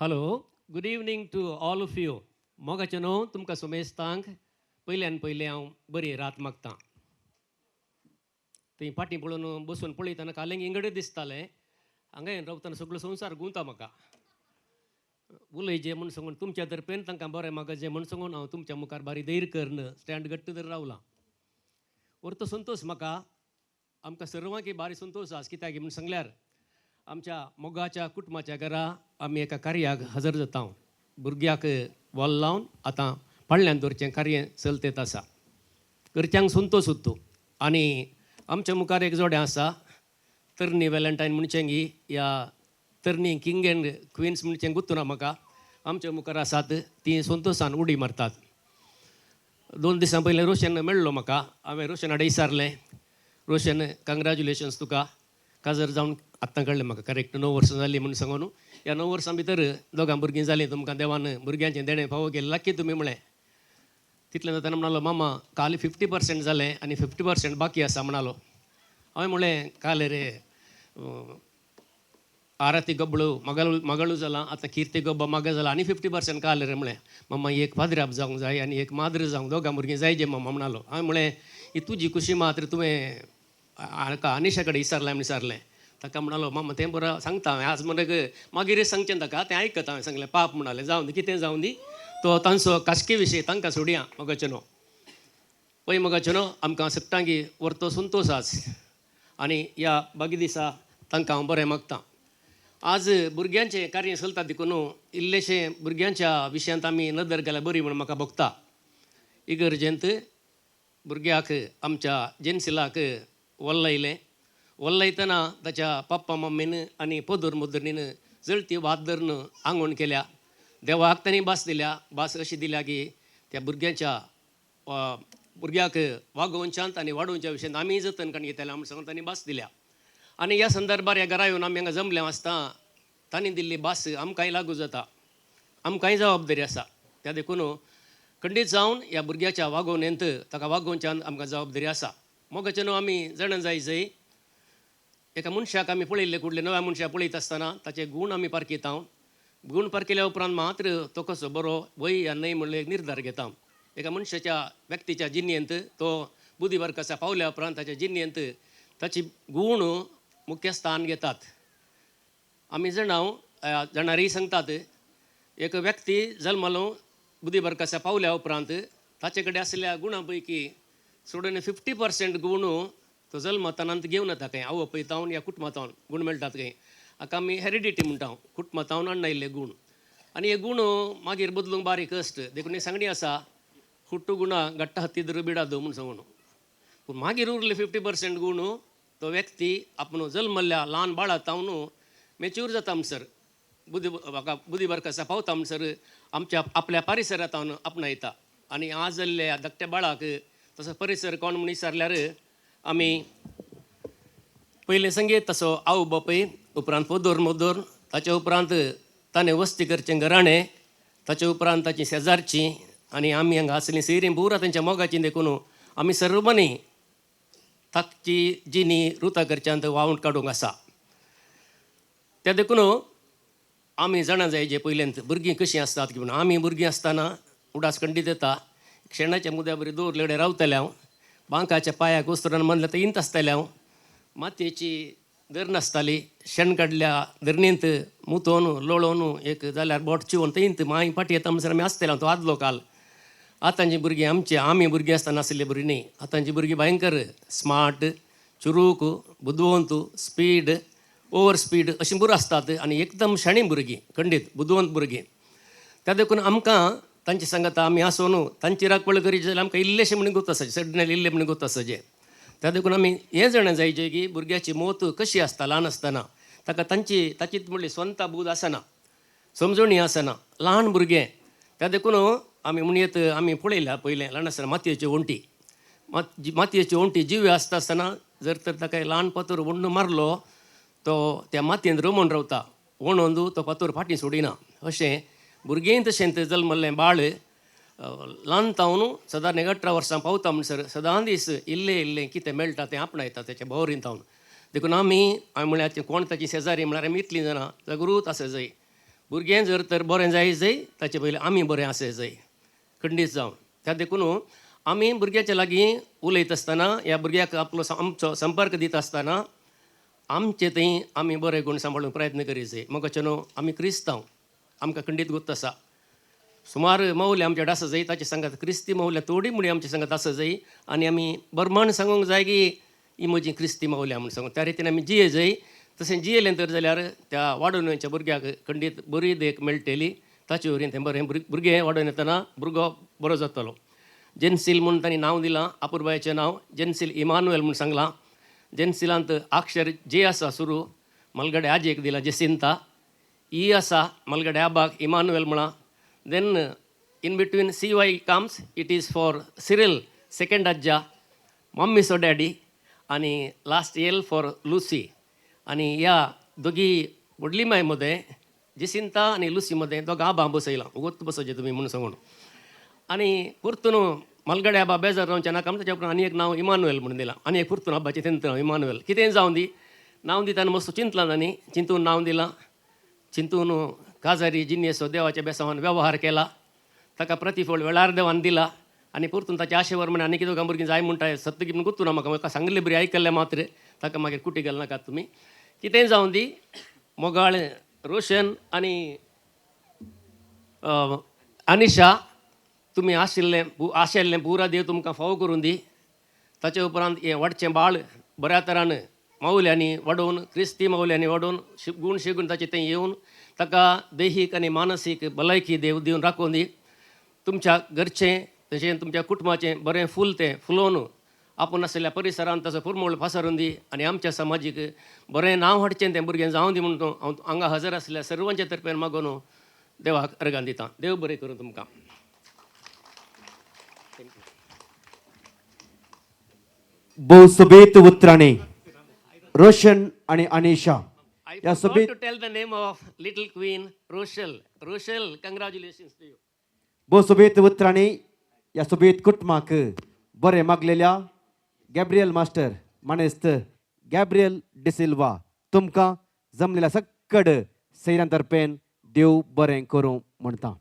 Hello, good evening to all of you. मोगाचे न्हू तुमकां सुमेस्तांक पयल्यान पयलें हांव बरी रात मागतां. थंय फाटीं पळोवन बसून पळयतना कालेंक इंगडे दिसतालें. हांगा येवन रावतना सगळो संवसार गुंवता म्हाका. उलय जे म्हूण सांगून तुमच्या तर्फेन तांकां बरें मागा जे म्हूण सांगून हांव तुमच्या मुखार बारी धैर्य करन स्टँड घट्ट धरून रावलां. व्हरतो संतोश म्हाका आमकां सर्वांक बारी संतोश आसा. कित्याक म्हूण सांगल्यार आमच्या मोगाच्या कुटुंबाच्या घरा आमी एका कार्याक हजर जाता. भुरग्याक वॉल लावन आतां फाडल्यान दवरचें कार्य चलतेत आसा. घरच्यांक संतोश उत्तो. आनी आमच्या मुखार एक जोडें आसा तरणी वेलंटायन म्हणचेंगी या तरणी किंग एंड क्विन्स म्हणचें गुर्तुना म्हाका. आमच्या मुखार आसात ती संतोशान उडी मारतात. 2 दिसां पयलीं रोशन मेळ्ळो म्हाका. हांवें रोशना कडेन विचारलें, रोशन कंग्रॅच्युलेशन्स तुका काजर जावन आत्तां कळ्ळें म्हाका करेक्ट 9 वर्सां जालीं म्हणून सांगून. ह्या 9 वर्सां भितर दोगां भुरगीं जालीं. तुमकां देवान भुरग्यांचें देणें फावो केलें. लाकी तुमी म्हळें. तितलें जाताना म्हणलो मामा काल 50% जालें आनी 50% बाकी आसा म्हणालो. हांवें म्हळें काल रे आरती गब्बळू मगळू जाला, आतां किर्ती गब्बा मागा जाला आनी 50% काल रे म्हळें. मामा एक फादराब जावंक जाय आनी एक माद्र जावंक दोगां भुरगीं जाय जे मामा म्हणालो. हांवें म्हळें ही तुजी खुशी मात्र तुवें हाका अनिशा कडेन विचारलें म्हण विचारलें. ताका म्हणालो मामा तें बरं सांगता हांवें आज म्हणून मागीर सांगचें ताका तें आयकता. हांवें सांगलें पाप म्हणालें जावं दी कितें जावं दी तो तांचो कास्के विशयी तांकां सोडया. मोगाचेनो पळय मोगाचेनो आमकां सट्टांगी व्हरतो संतोश आज आनी ह्या बागी दिसा तांकां हांव बरें मागतां. आज भुरग्यांचें कार्य चलता देखून इल्लेशें भुरग्यांच्या विशयांत आमी नदर घाल्यार बरी म्हणून म्हाका भोगता. इगर्जेंत भुरग्याक आमच्या जेन्सिलाक वल्लयलें. वल्लयतना ताच्या पप्पा मम्मीन आनी पोदर मुद्रणीन जळती वाद धरून आंगवण केल्या. देवाक तांणी भास दिल्या. भास अशी दिल्या की त्या भुरग्याक वागोवच्यात आनी वाडोवच्या विशयांत आमी जतन करून घेतल्या म्हूण सांगून तांणी भास दिल्या. आनी ह्या संदर्भार ह्या घरा येवन आमी हांगा जमल्या आसता तांणी दिल्ली भास आमकांय लागू जाता. आमकांय जबाबदारी आसा. त्या देखून खंडीत जावन ह्या भुरग्याच्या वागोवणेंत ताका वागोवच्यान आमकां जबाबदारी आसा. मोगाचेनो आमी जाणा जाय जंय एका मनशाक आमी पळयल्ले कुडले नव्या मनशाक पळयत आसतना ताचे गूण आमी पारखीता. गूण पारखिल्या उपरांत मात्र तो कसो बरो वय या न्हय म्हणून एक निर्धार घेता. एका मनशाच्या व्यक्तीच्या जिणेंत तो बुद्धीवर्गाच्या पावल्या उपरांत ताच्या जिणेंत ताची गूण मुख्य स्थान घेतात. आमी जाणारी सांगतात एक व्यक्ती जल्मलो बुद्धीवर्गाच्या पावल्या उपरांत ताचे कडेन आसलेल्या गुणां पैकी सोडून 50% गूण तो जल्मतानांत घेवन येता. खंय आवय पळयतावन या कुटुंबांतावन गूण मेळटात खंय. हाका आमी हेरिडिटी म्हणटा कुटुंबांतावन हाडनायिल्ले गूण. आनी हे गूण मागीर बदलूंक बारीक कश्ट देखून सांगणी आसा हुट्टू गुणा घट्ट हत्तीदर बिडादो म्हूण सांगून. पूण मागीर उरले 50% गूण तो व्यक्ती आपण जल्मल्ल्या ल्हान बाळातावन मॅच्यूर जाता म्हणसर बुद्धीवर्गाचा पावता म्हणसर आमच्या आपल्या परिसरांतावन आपणायता. आनी आज जाल्ल्या धाकट्या बाळाक तसो परिसर कोण म्हूण विचारल्यार आमी पयलें संगीत तसो आवय बापूय उपरांत पोदोर मोदोर ताचे उपरांत ताणें वस्ती करचें घराणें ताचे उपरांत ताची शेजारची आनी आमी हांगा आसलीं सैरीं पुरा तांच्या मोगाची देखून आमी सर्वांनी ताची जिणी रुता करच्यांत वावूंट काडूंक आसा. त्या देखून आमी जाणा जाय जे पयलेंत भुरगीं कशीं आसतात की म्हणून आमी भुरगीं आसतना उडास खंडीत येता शेणाच्या मुद्या बरी दवरले कडेन रावतले हांव बांकाच्या पांयाक उस्तरान बांदले ते इंत आसताले हांव मातयेची धर नासताली शेण काडल्या धरणींत मुतोवन लोळोवन एक जाल्यार बोट चिवोन ते इंत माई फाटी येता म्हणसर आमी आसतले हांव तो आदलो काल. आतांची भुरगीं आमी भुरगीं आसतना आसले बरी न्ही. आतांची भुरगीं भयंकर स्मार्ट चुरूक बुदवंत स्पीड ओवर स्पीड अशीं बरी आसतात आनी एकदम शाणी भुरगीं खंडीत बुदवंत भुरगीं. त्या देखून आमकां तांची सांगता आमी आसून तांची राखपळ करीत जाल्यार आमकां इल्लेशें म्हणून गोत आसाचे सडणे इल्ले म्हणून गोत आसाचे. त्या देखून आमी हें जाणा जायचें की भुरग्याची मोत कशी आसता ल्हान आसतना ताका ताचीच म्हणली स्वता बूद आसना समजणी आसना ल्हान भुरगें. त्या देखून आमी म्हणयत आमी पळयल्या पयलें ल्हान आसतना मातयेची वणटी मातयेची वणटी जिवे आसता आसतना जर तर ताका ल्हान पातोर वण्ण मारलो तो त्या मातयेंत रमोन रावता वणोंद तो पातोर फाटीं सोडिना. अशें भुरगें तशेंच जल्मल्लें बाळ ल्हान तावन सादारण 18 वर्सां पावता म्हणसर सदां दीस इल्लें इल्लें कितें मेळटा तें आपणायता तेच्या भोवरीन तावन. देखून हांवें म्हळ्यार कोण ताची शेजारी म्हळ्यार आमी इतलीं जाणां जागृत आसा जाय भुरगें जर तर बरें जाय जाय ताचे पयलीं आमी बरें आसय जाय खंडीत जावन त्या देखून आमी भुरग्याच्या लागीं उलयत आसतना ह्या भुरग्याक आमचो संपर्क दिता आसतना आमचे थंय आमी बरे गूण सांबाळूंक प्रयत्न करीत जाय म्हाका न्हू आमी क्रिस्तांव आमकां खंडीत गुर्त आसा सुमार मौल्य आमचे कडेन आसा जाय ताचे सांगात क्रिस्ती मौल्य थोडी मुडी आमचे सांगात आसा जाय आनी आमी बरमण सांगूंक जाय की ही म्हजी क्रिस्ती मौल्य म्हणून सांगून त्या रितीन आमी जिये जाय तशें जियेलें तर जाल्यार त्या वाडोवन वयच्या भुरग्याक खंडीत बरी देख मेळटली ताचे वरीन तें बरें भुरगें वाडोवन येतना भुरगो बरो जातलो जेन्सील म्हणून तांणी नांव दिलां आपुरबायेचें नांव जेन्सील इमानुएल म्हणून सांगलां जेन्सिलांत अक्षर जे आसा सुरू मलगडे आजेक दिला जेसिंता ई आसा मलगडे आबाक इमानुएल म्हणा then in between CY comes it is for Cyril second अज्जा मम्मी सो डॅडी आनी लास्ट एल फॉर लुसी आनी ह्या दोगी व्हडली मायमध्ये जेसिंता आनी लुसीमध्ये दोगां आबा बसयलां उगोत बसोवचें तुमी म्हणून सांगून आनी परतून मलगडे आबा बेजार रावचे नाका ताच्या उपरांत आनी एक नांव इमानुएल म्हणून दिलां आनी एक परतून आबाचें तेंच नांव इमानुएल कितें जावं दी नांव दिताना मस्त चिंतलां तांणी चिंतून नांव दिलां चिंतून काजारी जिन्नेसो देवाच्या बेसावान वेव्हार केला ताका प्रतिफळ वेळार देवान दिला आनी परतून ताच्या आशेवर म्हणे आनी कितें भुरगीं जाय म्हणटा सत्य म्हणून गुर्तू ना म्हाका सांगलें बरी आयकल्लें मात्र ताका मागीर कुटी गेल नाकात तुमी कितेंय जावं दी मोगाळ रोशन आनी अनिशा तुमी आशिल्लें पुरा देव तुमकां फावो करून दी ताचे उपरांत हें वाडचें बाळ बऱ्या तरान मौल्यांनी वाडोवन क्रिस्ती मौल्यांनी वाडोवन गूण शिगून ताचे थंय येवन ताका दैहीक आनी मानसीक भलायकी देव दिवन राखून दी तुमच्या घरचें तशें तुमच्या कुटुंबाचें बरें फूल तें फुलोवन आपूण आशिल्ल्या परिसरांत ताचो पुरमोळ पासारून दी आनी आमच्या समाजीक बरें नांव हाडचें तें भुरगें जावं दी म्हणून हांव हांगा हजर आसलेल्या सर्वांचे तर्फेन मागून देवाक अर्गां दितां देव बरें करूं तुमकां भोवसभेत उतराणे रोशन आणि अनिशा I या forgot सभेत to tell the name of little queen Rochelle. Rochelle, congratulations to you. भोवसभेत उतराणे या सभेत कुटुंबाक बरे मागलेल्या गॅब्रियल मास्टर मानेस्त गॅब्रियल डिसिल्वा तुमकां जमलेल्या सकड सैरां तर्फेन देव बरें करूं म्हणटा.